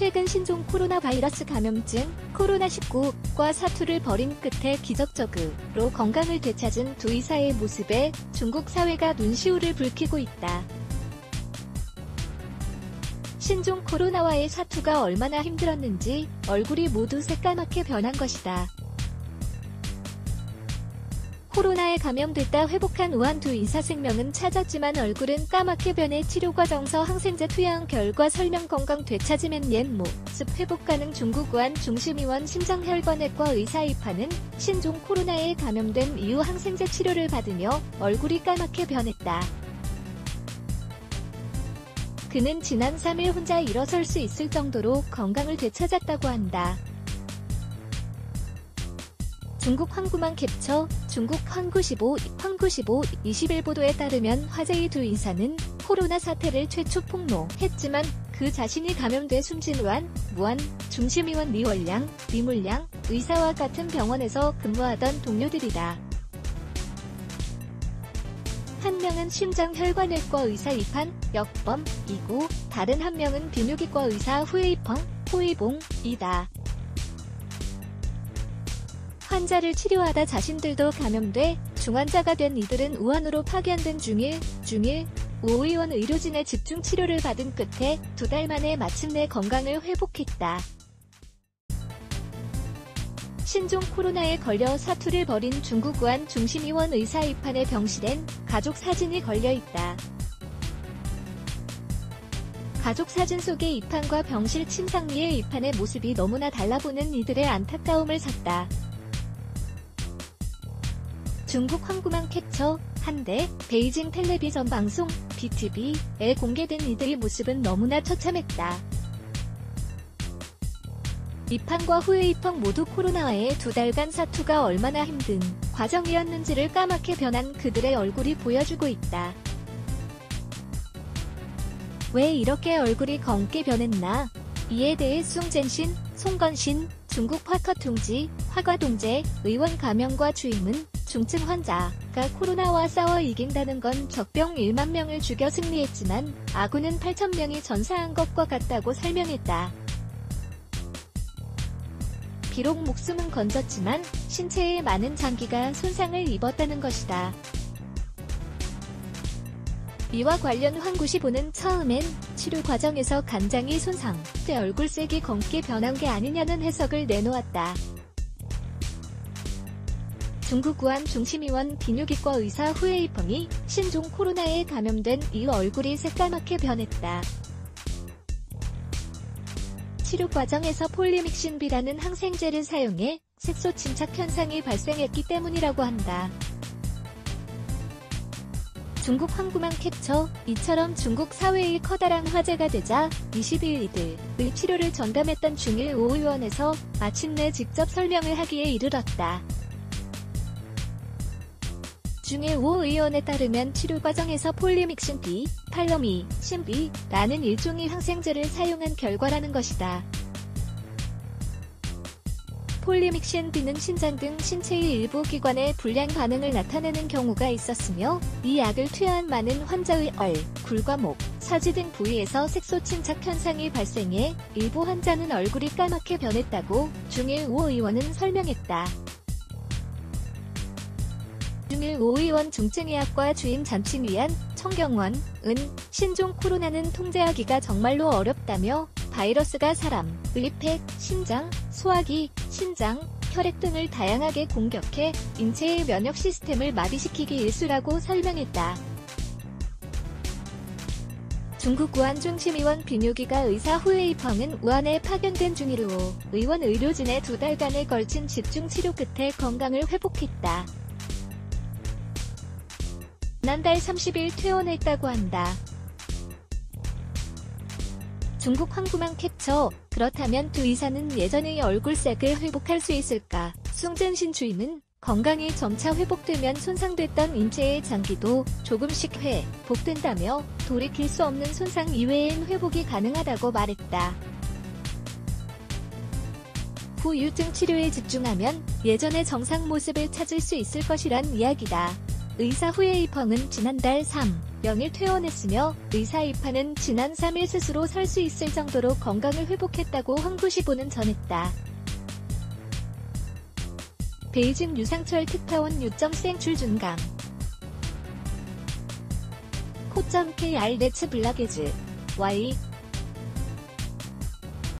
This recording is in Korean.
최근 신종 코로나 바이러스 감염증 코로나19과 사투를 벌인 끝에 기적적으로 건강을 되찾은 두 의사의 모습에 중국 사회가 눈시울을 붉히고 있다. 신종 코로나와의 사투가 얼마나 힘들었는지 얼굴이 모두 새까맣게 변한 것이다. 코로나에 감염됐다 회복한 우한 두 의사 생명은 찾았지만 얼굴은 까맣게 변해 치료 과정서 항생제 투여한 결과 설명 건강 되찾으면 옛 모습 회복 가능. 중국 우한 중심의원 심장혈관외과 의사 이판은 신종 코로나에 감염된 이후 항생제 치료를 받으며 얼굴이 까맣게 변했다. 그는 지난 3일 혼자 일어설 수 있을 정도로 건강을 되찾았다고 한다. 중국 황구만 캡처, 중국 황구15 20일 보도에 따르면 화제의 두 의사는 코로나 사태를 최초 폭로했지만 그 자신이 감염돼 숨진 무한 중심의원 리물량 의사와 같은 병원에서 근무하던 동료들이다. 한 명은 심장혈관외과 의사 이판 역범이고 다른 한 명은 비뇨기과 의사 호이봉이다. 환자를 치료하다 자신들도 감염돼 중환자가 된 이들은 우한으로 파견된 중일 오 의원 의료진의 집중 치료를 받은 끝에 2달 만에 마침내 건강을 회복했다. 신종 코로나에 걸려 사투를 벌인 중국 우한 중심의원 의사 이판의 병실엔 가족 사진이 걸려있다. 가족 사진 속의 이판과 병실 침상 위의 이판의 모습이 너무나 달라보는 이들의 안타까움을 샀다. 중국 황구만 캡처 한데 베이징 텔레비전 방송 BTV에 공개된 이들의 모습은 너무나 처참했다. 이판과 후에이펑 모두 코로나와의 2달간 사투가 얼마나 힘든 과정이었는지를 까맣게 변한 그들의 얼굴이 보여주고 있다. 왜 이렇게 얼굴이 검게 변했나? 이에 대해 숭젠신, 송건신, 중국 화과동제 의원 감염과 주임은 중증 환자가 코로나와 싸워 이긴다는 건 적병 1만 명을 죽여 승리했지만 아군은 8천 명이 전사한 것과 같다고 설명했다. 비록 목숨은 건졌지만 신체에 많은 장기가 손상을 입었다는 것이다. 이와 관련 황구15는 처음엔 치료 과정에서 간장이 손상돼 얼굴색이 검게 변한 게 아니냐는 해석을 내놓았다. 중국 우한 중심의원 비뇨기과 의사 후에이펑이 신종 코로나에 감염된 이후 얼굴이 새까맣게 변했다. 치료 과정에서 폴리믹신비라는 항생제를 사용해 색소 침착 현상이 발생했기 때문이라고 한다. 중국 황구만 캡처 이처럼 중국 사회의 커다란 화제가 되자 20일 이들의 치료를 전담했던 중일 오 의원에서 마침내 직접 설명을 하기에 이르렀다. 중일 오 의원에 따르면 치료 과정에서 폴리믹신 B, 팔로미신 B라는 일종의 항생제를 사용한 결과라는 것이다. 폴리믹신 B는 신장 등 신체의 일부 기관에 불량 반응을 나타내는 경우가 있었으며 이 약을 투여한 많은 환자의 얼굴과 목, 사지 등 부위에서 색소 침착 현상이 발생해 일부 환자는 얼굴이 까맣게 변했다고 중일 오 의원은 설명했다. 중일 오 의원 중증의학과 주임 잠칭위원 청경원은 신종 코로나는 통제하기가 정말로 어렵다며 바이러스가 사람의 폐, 심장, 소화기, 신장, 혈액 등을 다양하게 공격해 인체의 면역 시스템을 마비시키기 일쑤라고 설명했다. 중국 우한 중심의원 비뇨기과 의사 후에이펑은 우한에 파견된 중일 오 의원 의료진의 2달간에 걸친 집중 치료 끝에 건강을 회복했다. 지난달 30일 퇴원했다고 한다. 중국 황구만 캡처 그렇다면 두 의사는 예전의 얼굴색을 회복할 수 있을까? 숭젠신 주임은 건강이 점차 회복되면 손상됐던 인체의 장기도 조금씩 회복된다며 돌이킬 수 없는 손상 이외엔 회복이 가능하다고 말했다. 후유증 치료에 집중하면 예전의 정상 모습을 찾을 수 있을 것이란 이야기다. 의사 후에이펑은 지난달 3 0일 퇴원했으며 의사 이파는 지난 3일 스스로 설 수 있을 정도로 건강을 회복했다고 황구시보는 전했다. 베이징 유상철 특파원 유점 출준강 코.kr 네츠 블라게즈 Y